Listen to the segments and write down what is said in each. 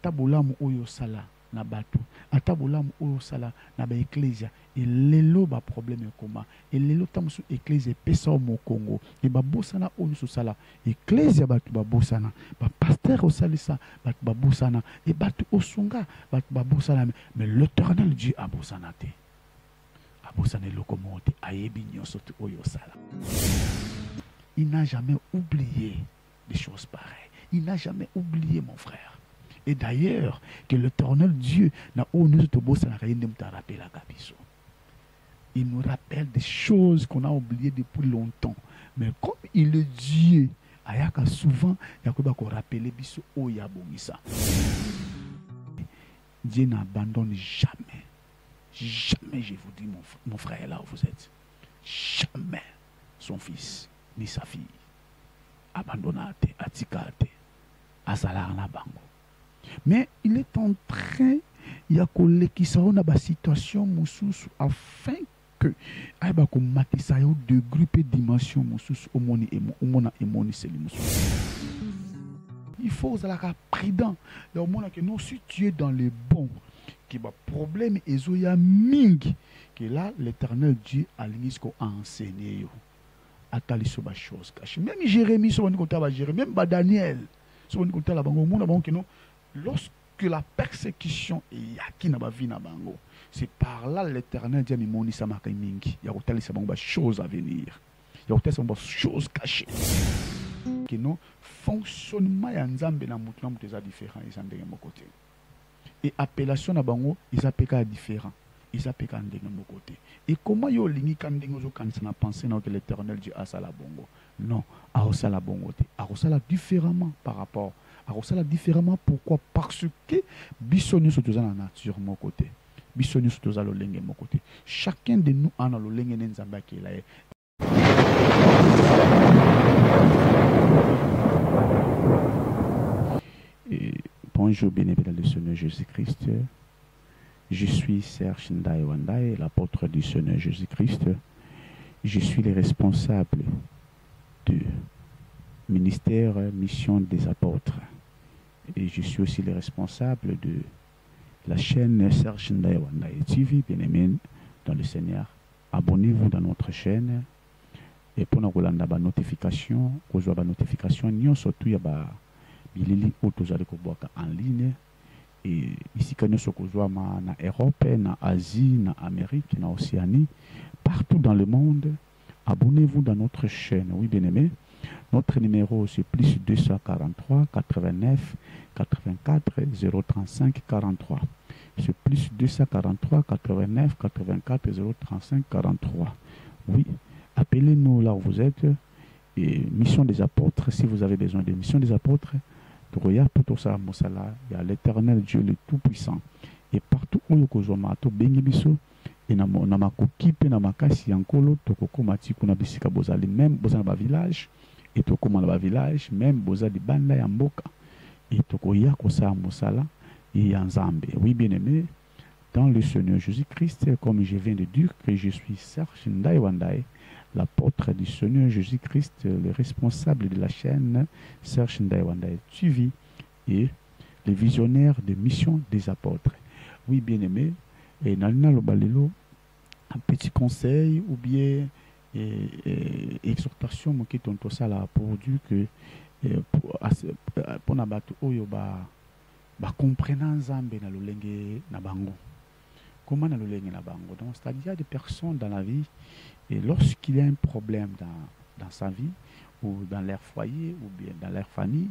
atabolamu oyo sala na bato, atabolamu oyo sala na ba ecclesia, et lelo ba problème koma, et lelo tamusu ecclesia pesa o mokongo, et ba bosana oyo so sala, ecclesia batu ba bosana, ba pasteur o salisa batu ba bosana, et batu osunga batu ba bosana, mais l'Éternel Dieu a bosana te. A bosana lokomote ayebi nyoso tu oyo sala. Il n'a jamais oublié des choses pareilles. Il n'a jamais oublié, mon frère. Et d'ailleurs, que l'Éternel Dieu n'a il nous rappelle des choses qu'on a oubliées depuis longtemps. Mais comme il est Dieu, souvent, il y a rappeler Dieu n'abandonne jamais. Jamais, je vous dis, mon frère, là où vous êtes. Jamais son fils ni sa fille. Abandonnate, atikate, asalar na bango. Mais il est en train, il y a qui sont dans la situation mususu afin que aiba ko matisa yo de groupe dimension mususu omoni emoni seli mususu. Il faut être prudent. Donc mona que non si tu es dans le bon qui va problème ezoya mingi que là l'Éternel Dieu a l'inisco a enseigné yo. Atali sur la chose cachée. Même Jérémie sur le côté Jérémie, même Daniel sur le côté la bango monde bango que non. Lorsque la persécution est qui n'a pas vu na bango, c'est par là l'Éternel dit moni sama mingi. Il y a otali sa bango choses à venir. Il y a otali sa bango choses cachées. Que non fonctionnement ya nzambe na mutu na mutu eza différent ils sont de mon côté. Et appellation na bango ils appellent différent. Ils appellent de mon côté. Et comment yo lingi kandingo zo kanisa na penser que l'Éternel Dieu a ça la bongo. Non, a ça la bongo te. A ça la différemment par rapport. A ça la différemment pourquoi? Parce que bisoni so toza na nature mon côté. Bisoni so toza lo lenge mon côté. Chacun de nous a lo lenge nzamba ki la. Bonjour, bénévole du Seigneur Jésus-Christ. Je suis Serge Ndai Wandai, l'apôtre du Seigneur Jésus-Christ. Je suis le responsable du ministère Mission des Apôtres. Et je suis aussi le responsable de la chaîne Serge Ndai Wandai TV, bien-aimés dans le Seigneur. Abonnez-vous dans notre chaîne. Et pour nous avoir des notifications, surtout il y a des bilili en ligne. Et ici, quand nous sommes en Europe, en Asie, en Amérique, en Océanie, partout dans le monde, abonnez-vous dans notre chaîne. Oui, bien aimé. Notre numéro, c'est plus 243 89 84 035 43. C'est plus 243 89 84 035 43. Oui, appelez-nous là où vous êtes. Et Mission des Apôtres, si vous avez besoin de Mission des Apôtres, il y a l'Éternel Dieu le Tout-Puissant. Et partout où nous sommes, et na makoki pe na makasi yankolo tokoko mati kuna bisika bozali même boza na ba village et tokoma na ba village même boza di banda ya mboka et tokoya kosa mosala et ya nzambe. Oui, bien-aimé dans le Seigneur Jésus-Christ, comme je viens de dire que je suis Serge Ndai Wandai, l'apôtre du Seigneur Jésus-Christ, le responsable de la chaîne Serge Ndai Wandai TV et le visionnaire de Mission des Apôtres. Oui, bien-aimé, et Nalina Lobalelo, un petit conseil ou bien exhortation qui est ça là pour dire que pour nabatu oyo ba comprenant Nzambe na lolenge na bango. Comment na lolenge na bango? Donc c'est-à-dire il y a des personnes dans la vie et lorsqu'il y a un problème dans sa vie ou dans leur foyer ou bien dans leur famille,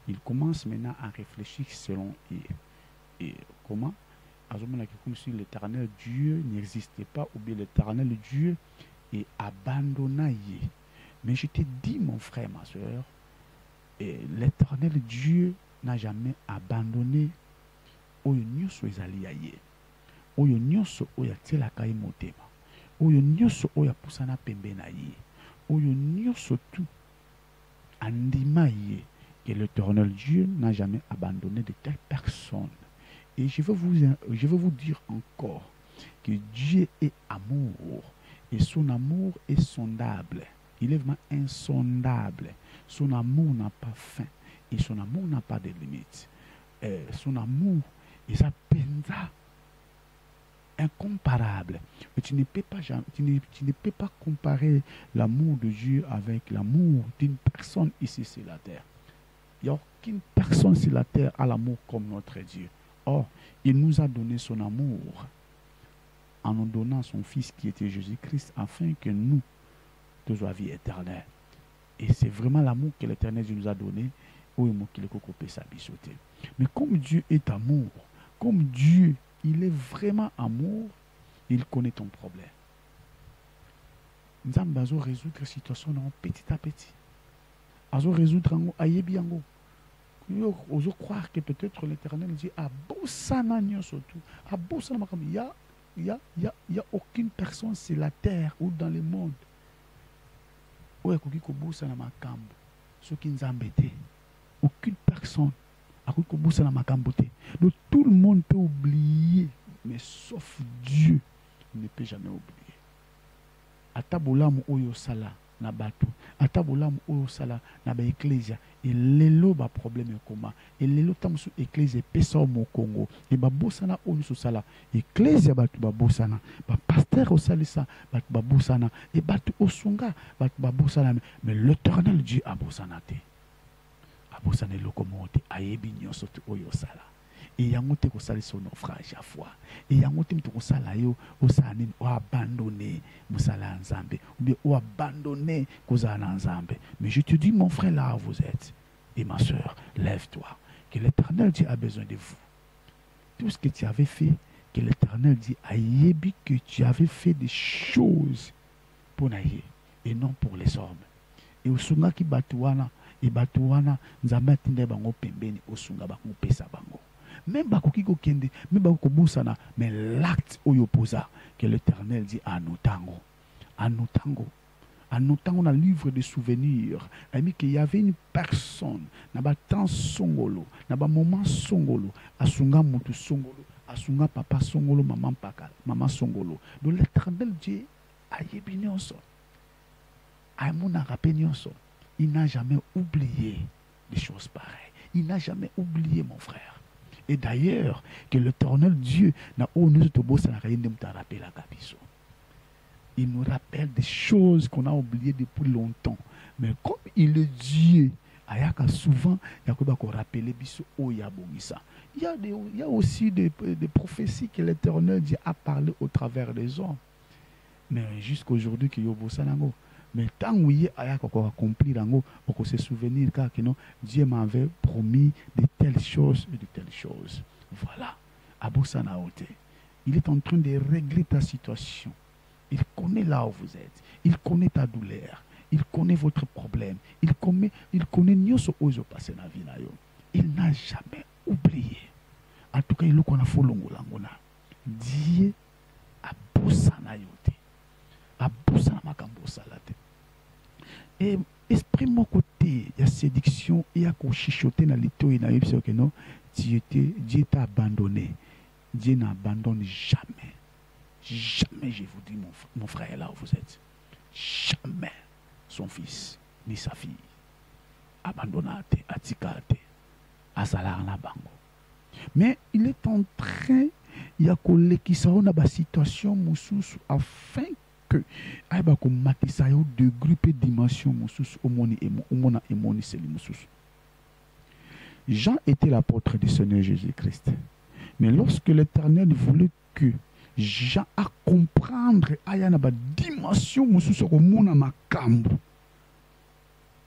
ils commencent maintenant à réfléchir selon et comment comme si l'Éternel Dieu n'existait pas ou bien l'Éternel Dieu est abandonné. Mais je te dis, mon frère, ma soeur, l'Éternel Dieu n'a jamais abandonné oyo nyonso ezali ya ye, oyo nyonso oyo atielaka ye motema, oyo nyonso oyo apusana pembe na ye, oyo nyonso tout andima ye. Et l'Éternel Dieu n'a jamais abandonné de telles personnes. Et je veux vous dire encore que Dieu est amour. Et son amour est sondable. Il est vraiment insondable. Son amour n'a pas fin. Et son amour n'a pas de limite. son amour, et ça pensa incomparable. Et tu ne peux pas comparer l'amour de Dieu avec l'amour d'une personne ici sur la terre. Il n'y a aucune personne sur la terre à l'amour comme notre Dieu. Or, il nous a donné son amour en nous donnant son Fils qui était Jésus-Christ afin que nous, tous la vie éternelle. Et c'est vraiment l'amour que l'Éternel nous a donné. Mais comme Dieu est amour, comme Dieu, il est vraiment amour, il connaît ton problème. Nous allons résoudre la situation petit à petit. Nous allons résoudre ayebiango. Nous allons croire que peut-être l'Éternel dit à Boussana surtout. À Boussana, il n'y a aucune personne sur la terre ou dans le monde où il y a Boussana Makambo. Ce qui nous a embêtés. Aucune personne a cru que Boussana Makambo. Donc tout le monde peut oublier, mais sauf Dieu ne peut jamais oublier. Atabolamu oyo sala na bato, atabolamu oyo sala na ba ecclesia, et lelo ba problème koma, et lelo tamusu ecclesia pesa au Congo, et ba bosana oyo so sala, ecclesia batu ba bosana, ba pasteur au salisa batu ba bosana, et batu osunga batu ba bosana, mais l'Éternel Dieu a bosana te. A bosana lokomote ayebi nyonso te oyo sala. Et yango te ko sala son naufrage à foi. Et yango te mto ko sala yo o sanini o abandonner musala nzambe ou bien o abandonner kozala nzambe. Mais je te dis mon frère là où vous êtes et ma soeur, lève-toi que l'Éternel Dieu a besoin de vous. Tout ce que tu avais fait, que l'Éternel dit ayebi que tu avais fait des choses pour naïe et non pour les hommes. Et osunga ki batuwana et batuwana nzambe atinde bango pembeni osunga bango pesa bango. Même bakoki ko kende, même bako bosana, mais l'acte oyo posa que l'Éternel dit à nos tango. À nos tango. À nos tango dans le livre de souvenirs, il dit qu'il y avait une personne, na ba temps songolo, na ba moment songolo, asunga mutu songolo, asunga papa songolo, maman pakala, maman songolo. Donc l'Éternel dit a yebinyoso. A mon rappelionso. Il n'a jamais oublié des choses pareilles. Il n'a jamais oublié mon frère. Et d'ailleurs, que l'Éternel Dieu n'a il nous rappelle des choses qu'on a oubliées depuis longtemps. Mais comme il est Dieu, souvent, il y a aussi des prophéties que l'Éternel Dieu a parlé au travers des hommes. Mais jusqu'à aujourd'hui, mais tant où il y a accompli, on peut se souvenir car Dieu m'avait promis de telles choses et de telles choses. Voilà. Abosanaote. Il est en train de régler ta situation. Il connaît là où vous êtes. Il connaît ta douleur. Il connaît votre problème. Il connaît ce que vous passé dans la vie. Il n'a jamais oublié. En tout cas, il a fait l'ongolangona. Dieu abosanayote. Abosana makambo salate. Et esprit mon côté, il y a séduction, il y a qu'on chichoté dans l'ito et dans l'ipso que non, Dieu t'a abandonné. Dieu n'abandonne jamais. Jamais, je vous dis, mon frère, là où vous êtes. Jamais son fils, ni sa fille. Abandonnate, atikate, asalarana bango. Mais il est en train, il y a collé qui s'en a une situation moussous afin que aiba ko matisa yo de groupe dimension moussous omoni omona emoni seli moussous. Jean était l'apôtre du Seigneur Jésus-Christ. Mais lorsque l'Éternel voulait que Jean a comprendre ayana ba dimension moussous omona makambo.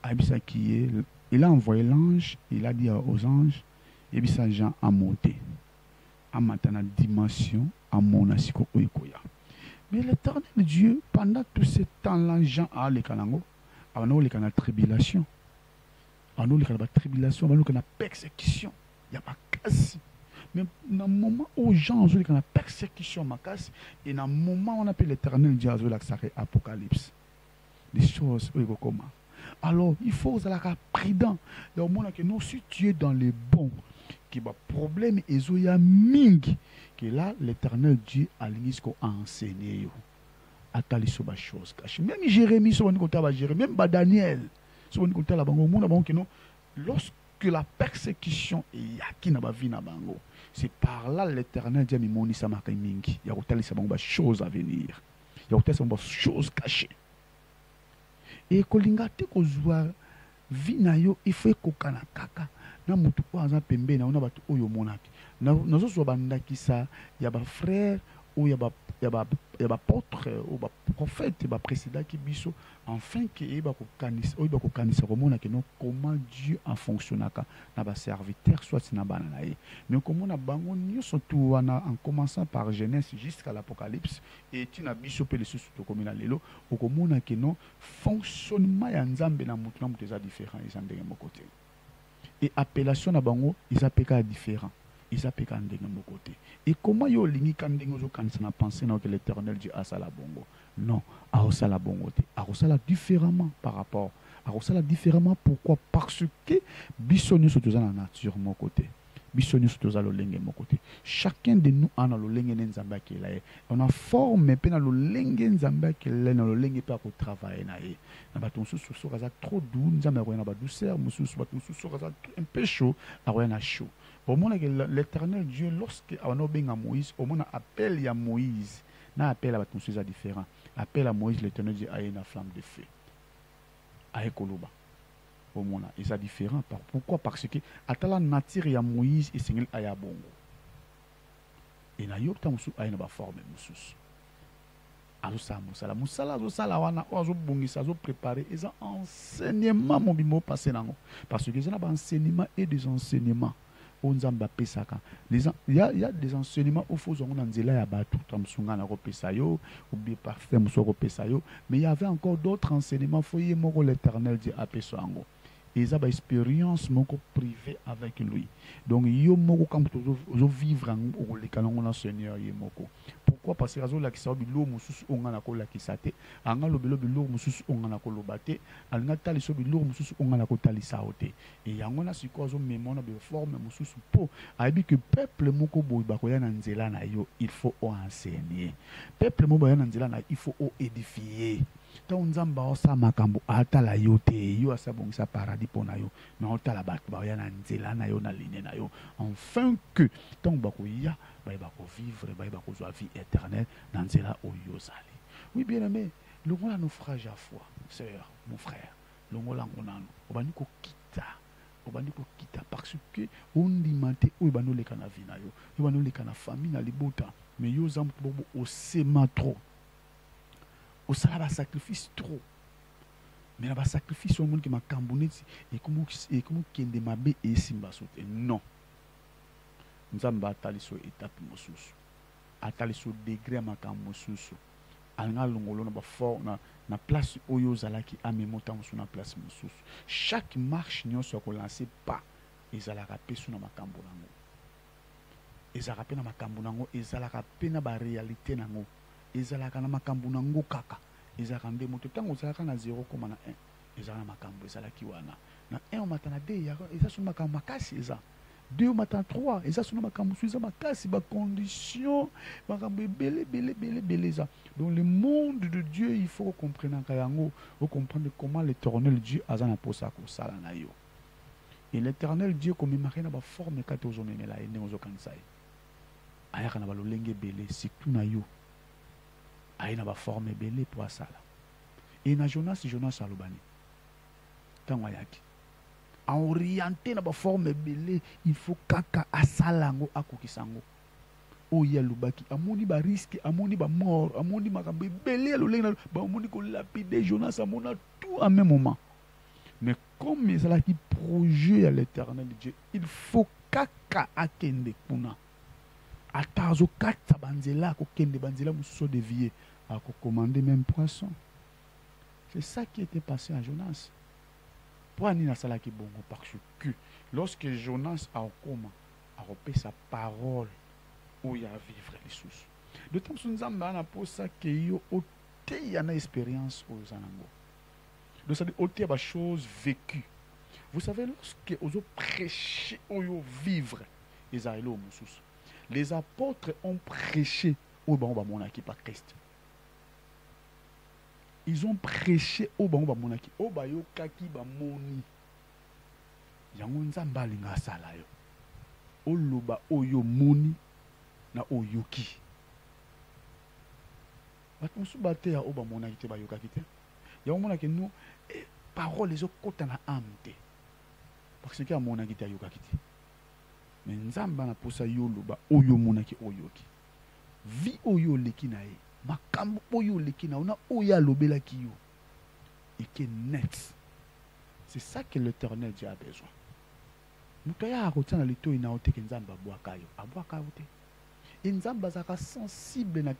Abisa qui est, il a envoyé l'ange, il a dit aux anges, et puis ça Jean a monté. A matana dimension à mon asiko oikoya. Mais l'Éternel Dieu, pendant tout ce temps-là, Jean a les canango, a les tribulation. A les tribulation, a les persécution. Il n'y a pas casse. Mais dans le moment où Jean a les persécution, et dans le moment où on appelle l'Éternel Dieu, il y a l'Apocalypse. Des choses, comment. Alors, il faut être prudent. Dans le moment où si tu es dans les bons, qui va problème et zoya ming que là l'Éternel Dieu a l'inisco enseigné yo atali so ba chose caché même Jérémie so on côté ba Jérémie même ba Daniel so on côté là bango mona bango que non lorsque lorsque la persécution est yaki na ba vie na bango, c'est par là l'Éternel dit mimoni samaka mingi ya kotalisa bango ba choses à venir, ya kotalisa bango ba choses cachées. Et kolinga te kozwa vie na yo il faut kokana kaka na mutu po aza pembe na ona batu oyo monaki nazo so bandakisa ya ba frère ou ya ba apôtre ou ba prophète ba précédent qui biso enfin que ba ko kanisa komona que non comment Dieu a fonctionnaka na ba serviteur soit na bana na ye mais komona bango nyonso tout wana en commençant par Genèse jusqu'à l'Apocalypse et tu na biso pe le susu to komina lelo okomona que non fonctionnement ya nzambe na mutu eza différent ils sont ndenge moko te et appellation na bango ils appellent différent. Ils appellent de mon côté. Et comment yo lingi kandingo zo kanisa na penser que l'Éternel Dieu a ça la bongo? Non, a ça la bongo te. A ça la différemment par rapport. A ça la différemment pourquoi? Parce que bisonyo so toza na nature mon côté. Bisonyo so toza lo lenge mon côté. Chacun de nous a lo lenge nzamba ki la. On a formé pe na lo lenge nzamba ki la na lo lenge pa ko travailler na ye. Na baton so so kaza trop doux, nzamba ko na ba douceur, musu so baton so kaza un peu chaud, a rien na chaud. Au moment que l'Éternel Dieu, lorsque on a benga Moïse, au moment appel à Moïse, n'a appel à ton sujet différent. Appel à Moïse, l'Éternel Dieu a une flamme de feu. A Ekoloba. Au moment là, c'est différent. Pourquoi? Parce que à la nature il y a Moïse et Seigneur a bongo. Et na yopta musu a une forme musus. Azosa musala musala azosala wana ozo bongisa azo préparer et ça enseignement mon bimo passé nango parce que c'est un enseignement et des enseignements. Il y a des enseignements où il faut mais il y avait encore d'autres enseignements. Il faut l'Éternel dit à Pessoango. Ils ont une expérience privée avec lui. Donc, il y a vivre en Seigneur. Pourquoi? Parce que la kisa bilo mususu ongana ko la kisate anga lobelo bilo mususu ongana ko lobate alanga taliso bilo mususu ongana ko talisa ote et yango na sikozo memona be forme mususu po aibi que peuple moko boy bakoya na nzela na yo il faut enseigner peuple moko boya na nzela na il faut édifier tant nzamba osa makambo atala yo te yo asabongisa paradis pona yo na otala bato bakoya na nzela na yo na ligne na yo enfin que tant bakoya bako vivre bako zo vie éternelle dans nzela oyo zali. Oui bien aimé, le ngola naufrage à foi, sœur, mon frère, le ngola ngonano obani ko kita parce que on dimante o bano leka na vie na yo, yo bano leka na famille na libota, mais yo zambo bobo o sema trop. O sala ba sacrifice trop. Mais la sacrifice au monde qui m'a cambonné et comment kende mabe et simba sote. Non. Nzamba atali so étape mosusu atali so degré makambo mosusu alanga longolo na ba fort na place oyo zalaki amemota mosusu na place mosusu chaque marche nyonso ko lancer pas ezalaka pesu na makambo nango ezalaka pe na makambo nango ezalaka pe na ba réalité nango ezalaka na makambo nango kaka ezalaka nde moto tango ezalaka na 0,1 ezalaka na makambo ezalaki wana na 1 matana 2 ya ezalaka so makambo makasi eza 2 matin 3 et ça c'est ma camouflage ma casse ma condition ma belé ça dans le monde de Dieu il faut comprendre kayango faut comprendre comment l'Éternel Dieu a zana posa ko sala na yo et l'Éternel Dieu comme marqué na ba forme ka to zone mela ene ozo kansai aya kana ba lolenge belé surtout na yo aya na ba forme belé pour sala et na Jonas alobani tango ayaki orienté na ba forme belé il faut kaka asalango akokisango oya lubaki amoni ba risque amoni ba mort amoni makambe belé lolenga ba amoni ko lapider Jonas amona tout en même moment mais comme ça là qui projet à l'Éternel Dieu il faut kaka akende kuna atazo kata banzela ko kende banzela muso dévier à commander même poisson. C'est ça qui était passé à Jonas. Parce que lorsque Jonas a comment a repris sa parole où il y a vivre les sources. De temps que nous avons pour ça que yo il y a une expérience aux anango. Donc ça dit des choses vécues. Vous savez lorsque vous prêchez ou vivre les apôtres ont prêché au bamba monaki par Christ. Ils ont prêché au bamba monaki au bayo kaki ba moni. yango nzambe alinga asala yo oloba oyo moni na oyoki bato mosusu bateya oyo bamonaki te bayokaki te yango monaki no parole ezokota na ame te parce que amonaki te ayokaki te me nzambe anaposa yo oloba oyo omonaki oyoki vi oyo oleki na ye makambo oyo oleki na yo na oyo alobelaki yo eke net. C'est ça que l'Éternel Dieu a besoin. Moto ya akotia na litoyi na yo te ke nzambe abwaka yo te. Et nzambe azalaka sensible na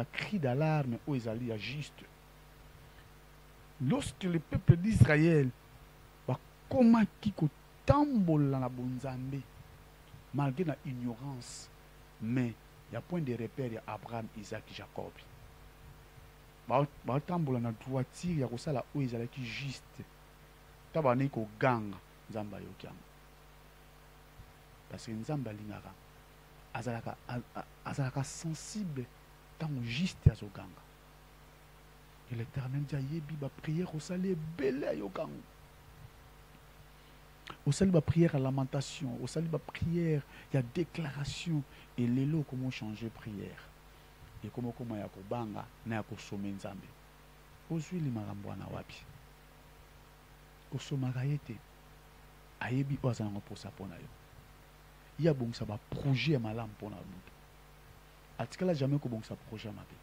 cri d'alarme oyo ezali ya juste. Lorsque le peuple d'Israël bakomaki kotambola na bonzambe malgré na ignorance, mais il y a point de repère ya Abraham, Isaac, Jacob. Batambola na droiture ya kosala oyo ezalaki juste ta banei koganga nzambe ayoki yango parce que nzambe alingaka azalaka sensible ntango juste azoganga. Et l'Éternel dit ayebi baprière osali ebele ayoka yango osali baprière ya lamentation osali baprière ya déclaration et lelo comment changer prière et comment ya kobanga na ya kosoma nzambe ozwili makambo wana wapi osomaka ye te ayebi oyo aza nango mposa mpo na yo ye abongisa baprojet ya malamu mpo na moto atikala jamais kobongisa projet ya mabe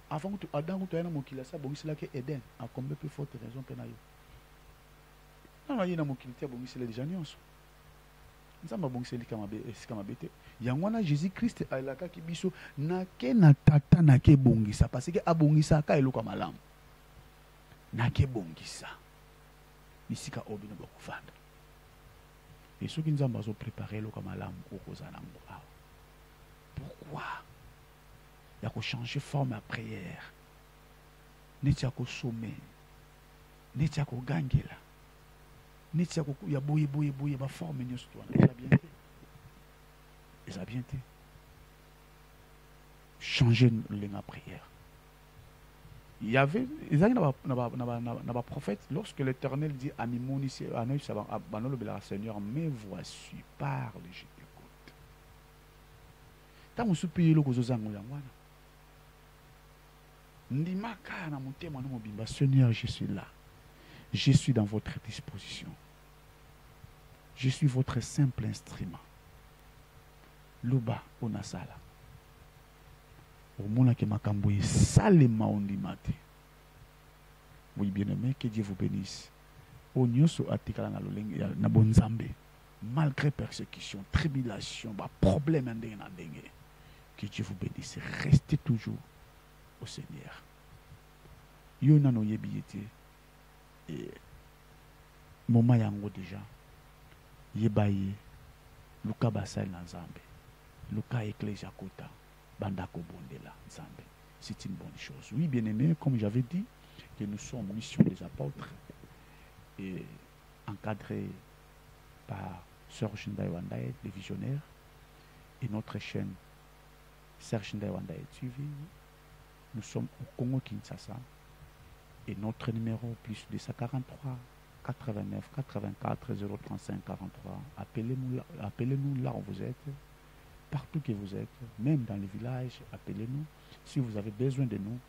avant que adam kutu aya na mokili asi abongiselaki eden akombe mpe forte raison mpe na yo nano aye na mokili te abongisela deja nyonso nzambe abongiseli esika mabe te yango wana jésus christ alakaki biso nake na tata nake bongisa parce que abongisaka eloko ya malamu nake bongisa bisika oyo bino bakofanda e soki nzambe azoprépare eloko ya malamu okoza nango awa pourquoi ya kochanger forme ya prière neti ya kosome neti ya kogangela neti ya boye baforme nyonso to wana eza bien te eza bien te changer lenga prière. Il y avait na prophète lorsque l'Éternel dit à Mimoni Seigneur me voici parle je t'écoute tango supi eloko ozozango yango wana ndimaka na motema na mobimba Seigneur je suis là, je suis dans votre disposition, je suis votre simple instrument loba onasala omonaki makambo esalema ondima te. Oui bien-aimé, que Dieu vous bénisse. O nyonso atikala na lolenge na bonzambe malgré persécution, tribulation, problème ndenge na ndenge, que Dieu vous bénisse. Restez toujours au Seigneur. Yo nano yebi ete et moment yango déjà yebaye luka basali na nzambe luka ecclesia kota bandako bondela nzambe. C'est une bonne chose. Oui bien-aimé, comme j'avais dit que nous sommes mission des apôtres et encadrés par Sœur Shindaye Wandaye, les visionnaires, et notre chaîne Sœur Shindaye Wandaye TV. Nous sommes au Congo Kinshasa et notre numéro plus 243 89 84 035 43. Appelez-nous là où vous êtes, partout que vous êtes, même dans les villages, appelez-nous. Si vous avez besoin de nous,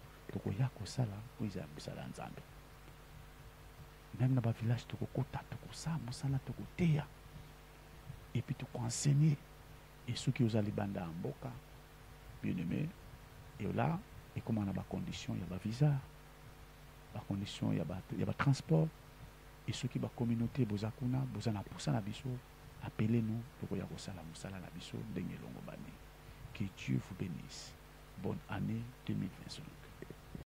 même dans le village, et puis tu enseigner. Et ceux qui ont les bandes en boca, bien aimé, et là, et comment on a des conditions, il y a des visas, des conditions, il y a des transports, et ceux qui ont la communauté, Bozakuna, Bozana Poussana Bisso, appelez-nous, que Dieu vous bénisse. Bonne année 2021.